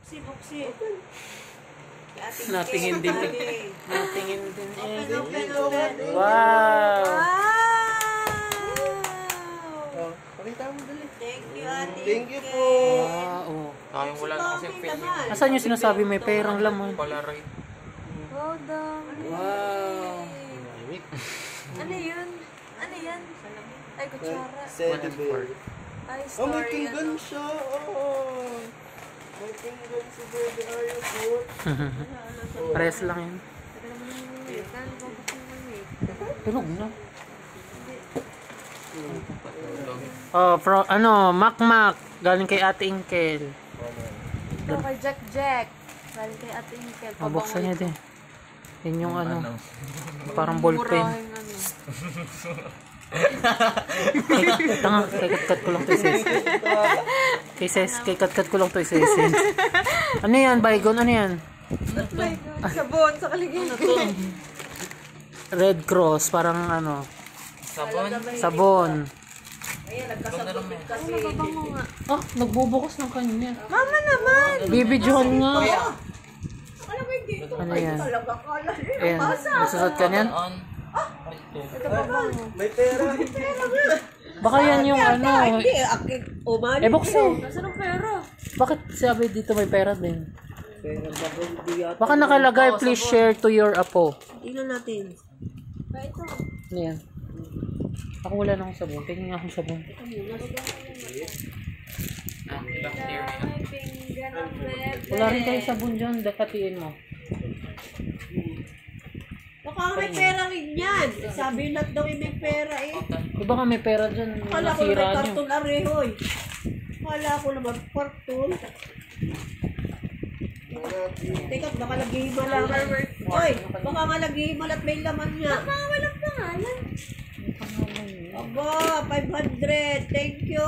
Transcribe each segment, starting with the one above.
Buksi. Natingin din. Natingin din. Open. Wow! Oh, pakita mo dali. Thank you, Ate. Thank you po. Wow! Yung wala na kasi film. Asan yung sinasabi may perang laman? Polaroid. Hold on. Wow! Ano yun? Ano yan? Ay, kutsara. Celebrate. Ay, Oh, may story. pinggan siya. Oh. May pinggan si Baby Arya po. Press lang yun. Tunog na. Oh, Mac. Galing kay Ate Inkel. Ito kay Jack. Galing kay Ate Inkel. Mabuksan niya din. Yun yung parang ballpen. Tanga, kay kat-kat ko lang to isa-isa. Kay kat-kat ko lang to isa-isa. Ano yan, Baygon? Ano yan? Sabon sa kaligay. Red Cross, parang sabon. Ayan, nagkasabot kasi. Nababango nga. Ah, nagbubukas ng kanya. Mama naman! Bibidyohan nga. Ano ba hindi ito? Ano yan? Talaga kala. Ayan, nasusot ka niyan? Ito babango. May pera. Baka yan yung Hindi, umali. buksan. Nasaan ang pera? Bakit sabi dito may pera din? Pero hindi yata. Baka nakalagay, please share to your apo. Tingnan natin. Ba ito? Ano yan? Ako wala na akong sabon. Tingnan nga akong sabon. May pinggan ang bebe. Wala rin kayo sabon dyan. Dakatiin mo. Baka may pera rin yan. Sabi yung lahat daw may pera eh. Di ba may pera dyan? Kala ko Nasira may nyo. karton arehoy. Kala ko naman karton. Teka, baka naghihimala ka. Oy, baka nga naghihimala at may laman niya. Baka walang pangalan. Aba, 500. Thank you.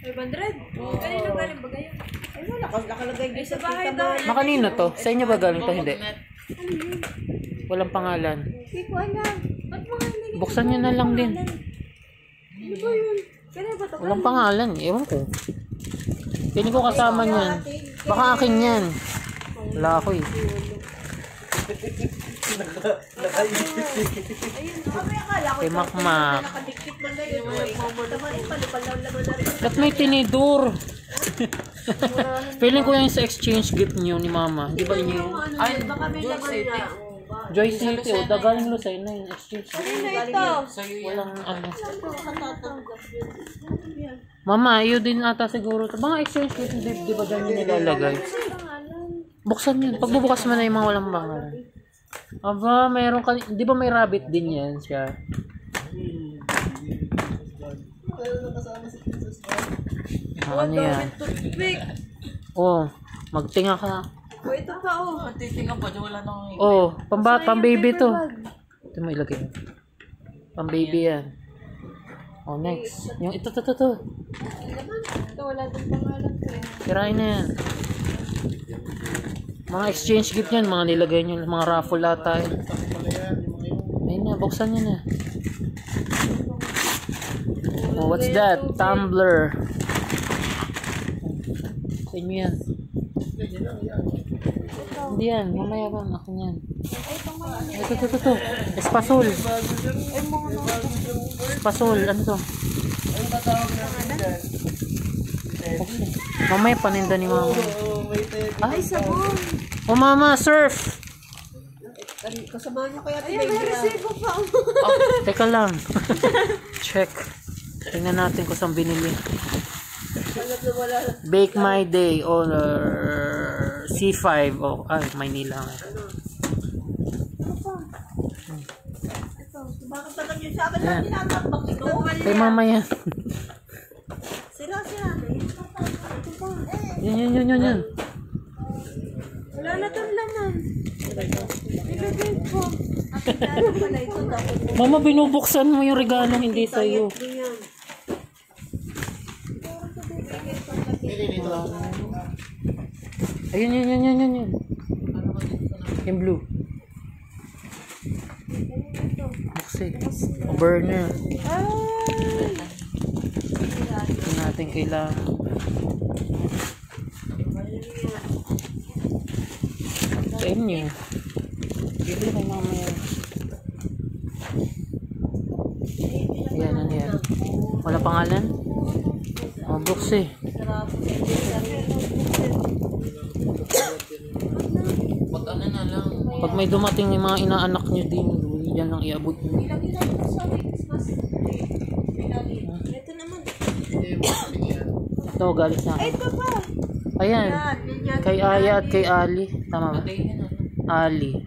500? Kanino galing ba kayo? Ay, wala ka nakalagay din Sa sa bahay kita daw. mo. Makanino to? Sa inyo ba galing to? Hindi. Walang pangalan. Hindi ko alam. Ba't mga hindi? Buksan nyo na lang din. Ano ba yun? Kanino ba ito? Walang pangalan. Ewan ko. Piling ko kasama niyan. Baka akin yan. Wala ako eh. Kami akala ko Kay ito, Makmak. nakadikit man na yun. Tama rin, palipalaw naman na rin. Ba't may tinidor? Feeling ko yan sa exchange gift niyo ni Mama. Di ba inyo yun? Ay, baka may laman na. Joy City. O, dagaling Lucay na yung exchange gift. Kanino ito? Walang Mama, yun din ata siguro. Mga exchange gift, di ba dyan yung nilalagay? Buksan yun. Pagbubukas mo na yung mga walang pangalan. Aba, mayroon ka. Di ba may rabbit din yan siya? Ano yan? Toothpick. Oh, magtinga ka. O, ito pa oh. Titingnan pa, wala nang... Oh, pang-baby to. Ito mo ilagay. Pang-baby yan. Oh, next. Yung ito. Ito, wala din pangalan ko eh. Kirain na yan. Mga exchange gift yan. Mga nilagay nyo. Mga raffle ata. Ayun na, buksan nyo na. Oh, what's that? Tumbler. Sa inyo yan. Hindi yan. Mamaya ba? Akin yan. Ito. Espasol. Espasol. Ano to? Okay. Mamaya paninda ni Mama. Ay, sabon. Oh, Mama, surf. Kasama niyo kaya Ayan, may resibo pa. Oh, teka lang. Check. Tingnan natin kung saan binili. Bake My Day or C5. Oh, ay, Maynila. Bakit naman yun sa akin lang tinatambak ito? Kay Mama yan. Sila. Yan. Wala na itong laman. Ilagay ko. Akin na pala ito dapat. Mama, binubuksan mo yung regalo hindi sa'yo. Ayun. Ayun. Yung blue. Buksin. O burner. Hindi natin kailangan. Sa inyo. Bibili kay mama yan. Yan, ano yan? Wala pangalan? Oh, books eh. Pag ano na lang. Pag may dumating yung mga inaanak nyo din, yan lang iabot nyo. Ito naman. Ito, galit sa akin. Ito pa. Ayan. Kay Aya at kay Ali. Tama ba? Patay yan ano. Ali.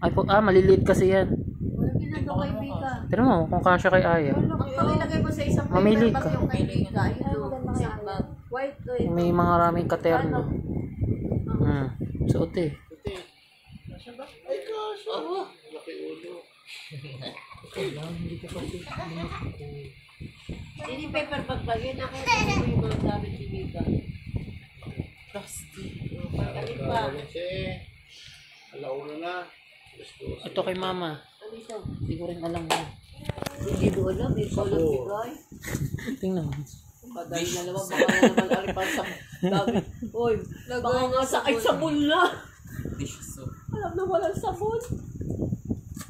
Ay po, maliliit kasi yan. Walang ginagawa kay Bika. Pero mo, kung kasya kay Aya. Pag ilagay mo sa isang Mamili paper ka. bag yung kay Bika, yun o, isang bag. White o ito. May mga maraming katerno. Suot eh. Ay, gosh. Laki ulo. Hindi paper bag ba? Yun nakita mo yung mga gamit ni Bika. Plastic. Alin pa? Kasi, alauna na. Ito kay mama. Ano ito? Hindi ko rin alam mo. Hindi mo alam. May solang bigay. Tingnan mo. Padahil na naman. Baka na naman alipan sa gamit. Uy, baka nga sakit sa na. Dish soap. Alam na walang sabon.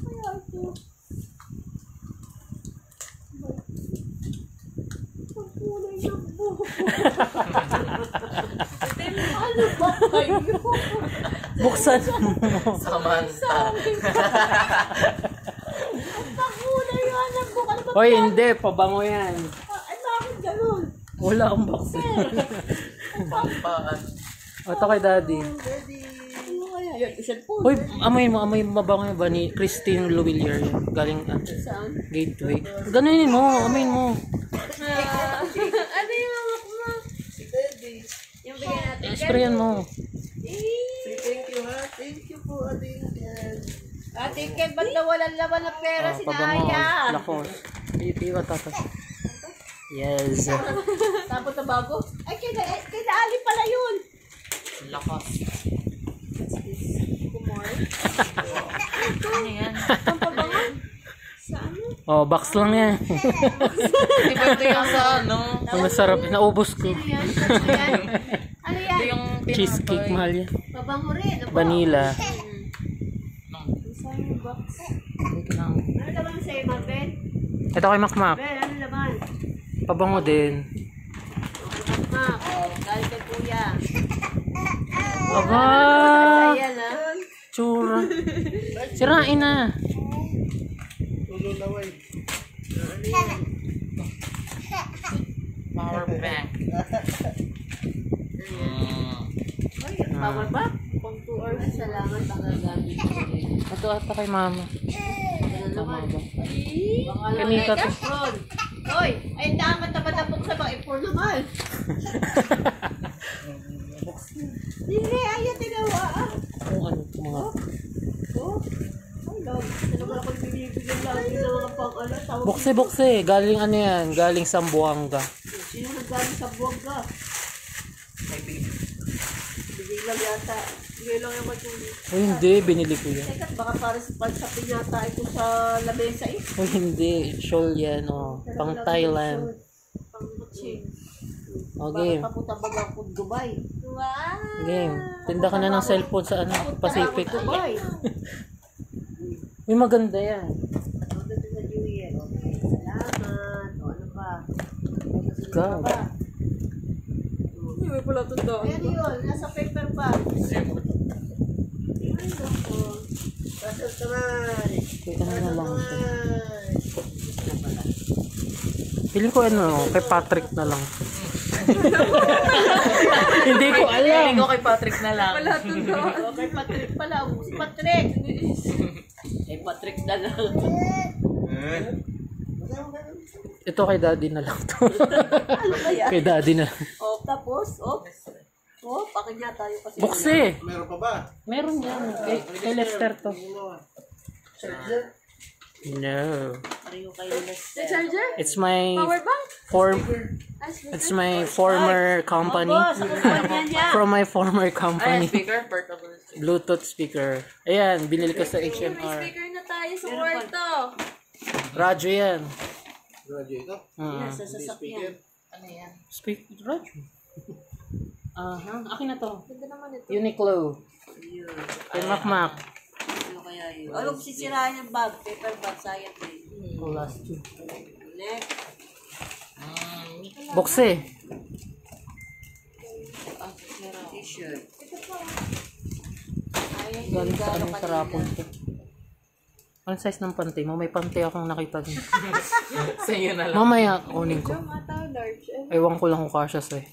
Kaya ito. Ang kulay ng buhok. Ano ba kayo? Buksan mo. Samantha. Ang kulay nga ng buhok. Ano ba? Hoy, hindi. Pabango yan. Ay, bakit ganun? Wala akong box. Paan. Ito kay daddy. Ano kaya? Yan, cellphone. Hoy, amoy mo mabango yung ba ni Christine Louvillier yan. Galing Saan? Gateway. Ganunin mo, amoy mo. Ano yung hawak mo? Si Teddy. Yung bigyan natin. Sprayan mo. Say thank you, ha? Thank you po, ating yan. Ate Ken, ba't nawalan laban ng pera si Pabango. Naya? Lakos. Iiwa tapos. Yes. Tapos na bago? Ay, kina Ali pala yun. Lakas. Ano yan? Ang pabango? Sa ano? Oh, box lang yan. Di ba ito yung sa ano? Ang masarap. Naubos ko. Ano yan? Ano yan? Ano yan? Ito yung Cheesecake, mahal yan. Pabango rin. Ano ba? Vanilla. Saan yung box? Wait lang. Ano laban sa'yo, Marben? Ito kay Makmak. Ben, ano laban? Pabango din. Ma, galit kay kuya. Aba! Ayan, ha? Tsura. Sirain na. Tulo na, way. power bank. Ay, bawal ba? Pang 2 hours. Salamat, baka gamit ko rin. Ito ata kay mama. Ano naman? Tama ba? Baka lang Kami ka ay to. Efron. Hoy, ay dapat tabadabok sa mga Efron naman. Hindi, ayan tinawa. Kung ano, mga... Oh, ay lang. Ano ba ako binibigyan lagi ng mga pang-alas? Bukse, bukse. Galing ano yan? Galing Sambuanga. Sino naggaling sa buwag ka? Bigay lang yata. Bigay lang yung matuli. O hindi, binili ko yan. Teka, baka para sa pansapin yata ito sa lamesa eh. O hindi, shawl yan. O, pang Thailand. Pang kutsing. O, game. Bakit papunta baga akong Dubai? Wow! Game. Tinda ka na ng cellphone sa ano, Pacific. Dubai. May maganda yan. Ano dito sa New Year? Okay, salamat. O ano pa? God. Hindi pala ito daw. Ayan yun, nasa paper pa. Ay, naku. Kasal naman. Kita na na lang. Ay. Feeling ko ano, kay Patrick na lang. Hindi ko alam. Feeling ko kay Patrick na lang. Wala ito daw. Okay, Patrick pala. Si Patrick. Eh, Patrick na lang. Ito kay daddy na lang to. Ano kaya? Kay daddy na lang. O, tapos, pakinya tayo kasi. Bukse! Meron pa ba? Meron yan. Kay Lester to. Charger? No. Pareho kayo The Lester. charger? It's my Power bank? it's my former company. Opo, sa kumpanya niya. From my former Ay, company. speaker, portable. Bluetooth speaker. Ayan, binili ko sa May HMR. speaker na tayo sa kwarto. Radyo yan. Radio ito? Hmm. Sa sasakyan. Ano yan? Speak radyo. Aha, akin na to. Ganda naman ito. Uniqlo. Yun. Kay Makmak. Ano kaya yun? Ano kung sisirahan yung bag? Paper bag, sayang eh. Oh, last two. Next. Bokse. T-shirt. Galing sa anong sarapon to. Anong size ng panty mo? May panty akong nakita din. Sa'yo na lang. Mamaya, kunin ko. Mata, large. Ewan ko lang kung kasya sa'yo.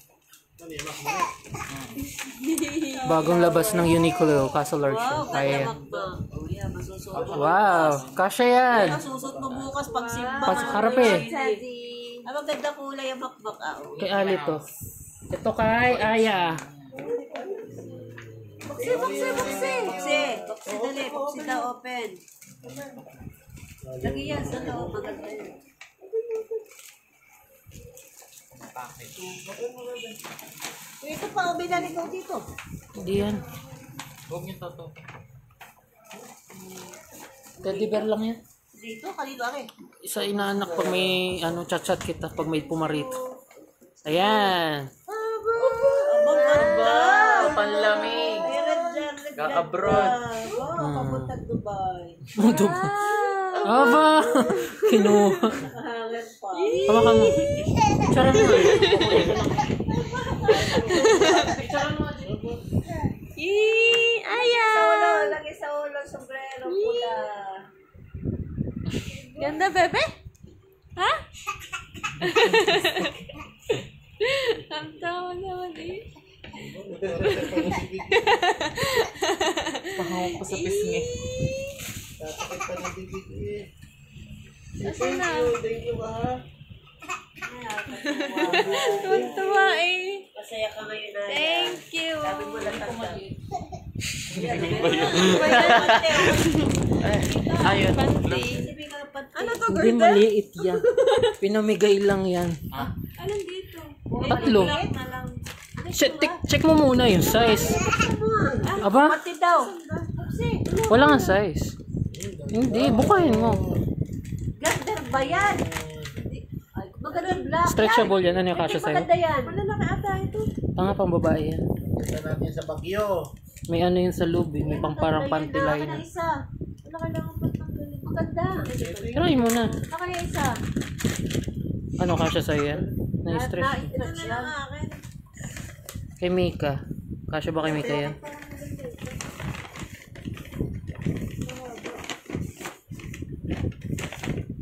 Bagong labas ng Uniqlo, kaso large siya. Wow, Kaya yan. makmak. Oh yeah, masusuot mo. Wow, kasya yan. Masusuot mo bukas pag simba. Harap eh. Daddy. Ay, maganda kulay ang makmak. Ah, oh. Kay Ali to. Ito kay Aya. Buksi, buksi, buksi. Boxe, boxe dali. Boxe daw open. Lagi yan sa loob. Maganda yun. Ito pa, binalik ko dito. Hindi yan. Huwag niyo to. Teddy bear lang yan. Dito, kanino akin? Isa inaanak pag may chat-chat kita pag may pumarito. Ayan. Abang ganda. Panlamig. Ga-abroad. Oo, papunta Dubai. Mudo ba? Aba! Kinuha. Hangat pa. Hawakan mo. Tsara mo. Aya! Sa ulo, lagi sa ulo, sombrero pula. Ganda, bebe? Ha? Ang tawa naman eh. Pahawak ko sa pisngi. Tatakit pa ng bibig eh. Asan na? Thank you ha. Tuwa eh. Masaya ka ngayon na. Thank you. Sabi mo lang tanda. Ayun. Ano to, Hindi maliit yan. Pinamigay lang yan. Anong dito? Tatlo. Check mo muna yung size. Aba, Pati daw. wala nga size. Hindi, bukayin mo. Ganda ba yan? Ay, maganda black. Stretchable yan. Ano yung kasya sa'yo? Maganda yan. Malalaki ata ito. Tanga pang babae yan. Punta natin sa Baguio. May ano yun sa loob eh. May pang parang panty Akin line. ang isa. Wala kailangan pa tanggalin. Maganda. Try mo na. Akin ang isa. Ano kasya sa'yo yan? Na-stretch. Na-stretch lang. Akin. Kay Mika. Kasya ba kay Mika yan?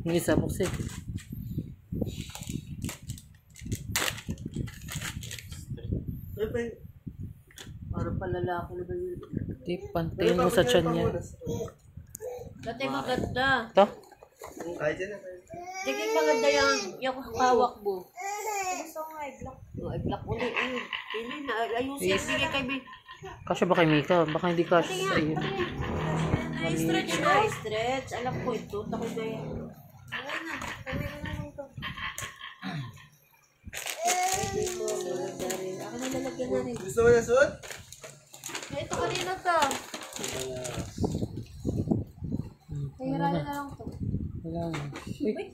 Yung isa, buksi. Parang palalaki na ba yun? Di, pantayin mo sa tiyan niya. Dati maganda. Ito? Kahit yan na. Tingin maganda yung hawak mo. Gusto ko nga i-block. Ay, black ulit. Hindi na. Ayusin. Bigay kay Bin. Kasya ba kay Mika? Baka hindi kasya sa iyo. Stretch na. Stretch. Alam ko ito. Takot na yan. Ayan na. Kami na lang ito. Ako na lalagyan na rin. Gusto mo na suot? Ito kanina to. Hihirayan na lang to. Wala nga. Wait,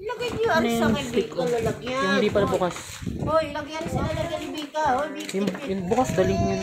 Ilagay niyo ano sa kay Bika lalagyan. yung hindi pala bukas. Hoy, ilagyan sa lalagyan ni Bika. Hoy, Bika. Yung bukas, daling yun.